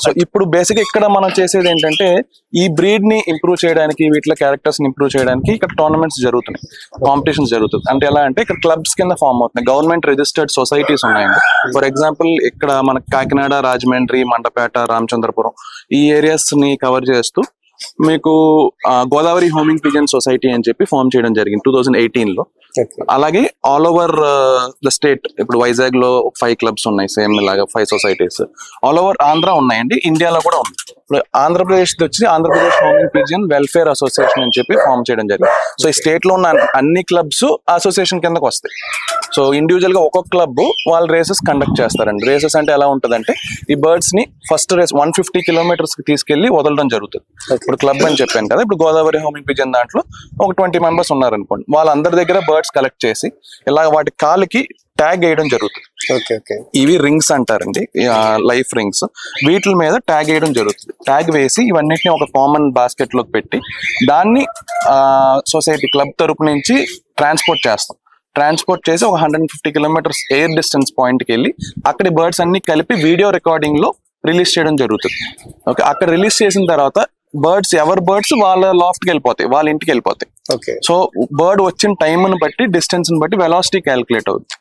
So ఇప్పుడు basic ఇక్కడ మనం చేసేది ఏంటంటే ఈ బ్రీడ్ ని ఇంప్రూవ్ చేయడానికి, వీటిలో క్యారెక్టర్స్ ని ఇంప్రూవ్ చేయడానికి ఇక్కడ టోర్నమెంట్స్ జరుగుతున్నాయి, కాంపిటీషన్స్ జరుగుతుంది. అంటే ఎలా అంటే ఇక్కడ క్లబ్స్ కింద ఫామ్ అవుతున్నాయి, గవర్నమెంట్ రిజిస్టర్డ్ సొసైటీస్ ఉన్నాయండి. ఫర్ ఎగ్జాంపుల్ ఇక్కడ మన కాకినాడ, రాజమండ్రి, మండపేట, రామచంద్రపురం ఈ ఏరియాస్ ని కవర్ చేస్తూ మీకు గోదావరి హోమింగ్ పిజన్ సొసైటీ అని చెప్పి ఫామ్ చేయడం జరిగింది 2018 లో. అలాగే ఆల్ ఓవర్ ద స్టేట్ ఇప్పుడు వైజాగ్ లో 5 క్లబ్స్ ఉన్నాయి, సేమ్ ఇలాగా 5 సొసైటీస్. ఆల్ ఓవర్ ఆంధ్ర ఉన్నాయండి, ఇండియాలో కూడా ఉంది. ఆంధ్రప్రదేశ్ వచ్చి Andhra Pradesh homing pigeon welfare association అని చెప్పి ఫామ్ చేయడం జరిగింది. సో ఈ స్టేట్ లో ఉన్న అన్ని క్లబ్స్ అసోసియేషన్ కిందకు వస్తాయి. సో ఇండివిజువల్ గా ఒక్కొక్క క్లబ్ వాళ్ళు రేసెస్ కండక్ట్ చేస్తారండి. రేసెస్ అంటే ఎలా ఉంటదంటే ఈ బర్డ్స్ ని ఫస్ట్ రేస్ 150 కిలోమీటర్స్ కి తీసుకెళ్లి వదలడం జరుగుతుంది. ఇప్పుడు క్లబ్ అని చెప్పాను కదా, ఇప్పుడు గోదావరి హోమింగ్ పిజన్ దాంట్లో ఒక 20 మెంబర్స్ ఉన్నారనుకోండి, వాళ్ళందరి దగ్గర బర్డ్స్ కలెక్ట్ చేసి ఇలా వాటి కాలికి ట్యాగ్ వేయడం జరుగుతుంది. ఇవి రింగ్స్ అంటారండి, లైఫ్ రింగ్స్. వీటి మీద ట్యాగ్ వేయడం జరుగుతుంది. ట్యాగ్ వేసి ఇవన్నిటిని ఒక కామన్ బాస్కెట్ లోకి పెట్టి దాన్ని సొసైటీ క్లబ్ తరపు నుంచి ట్రాన్స్పోర్ట్ చేస్తాం. ట్రాన్స్పోర్ట్ చేసి ఒక 150 కిలోమీటర్స్ ఎయిర్ డిస్టెన్స్ పాయింట్కి వెళ్ళి అక్కడి బర్డ్స్ అన్ని కలిపి వీడియో రికార్డింగ్ లో రిలీజ్ చేయడం జరుగుతుంది. ఓకే, అక్కడ రిలీజ్ చేసిన తర్వాత బర్డ్స్ ఎవరి బర్డ్స్ వాళ్ళ లాఫ్ట్కి వెళ్ళిపోతాయి, వాళ్ళ ఇంటికి వెళ్ళిపోతాయి. సో బర్డ్ వచ్చిన టైంని బట్టి, డిస్టెన్స్ ని బట్టి వెలాసిటీ క్యాలిక్యులేట్ అవుతుంది.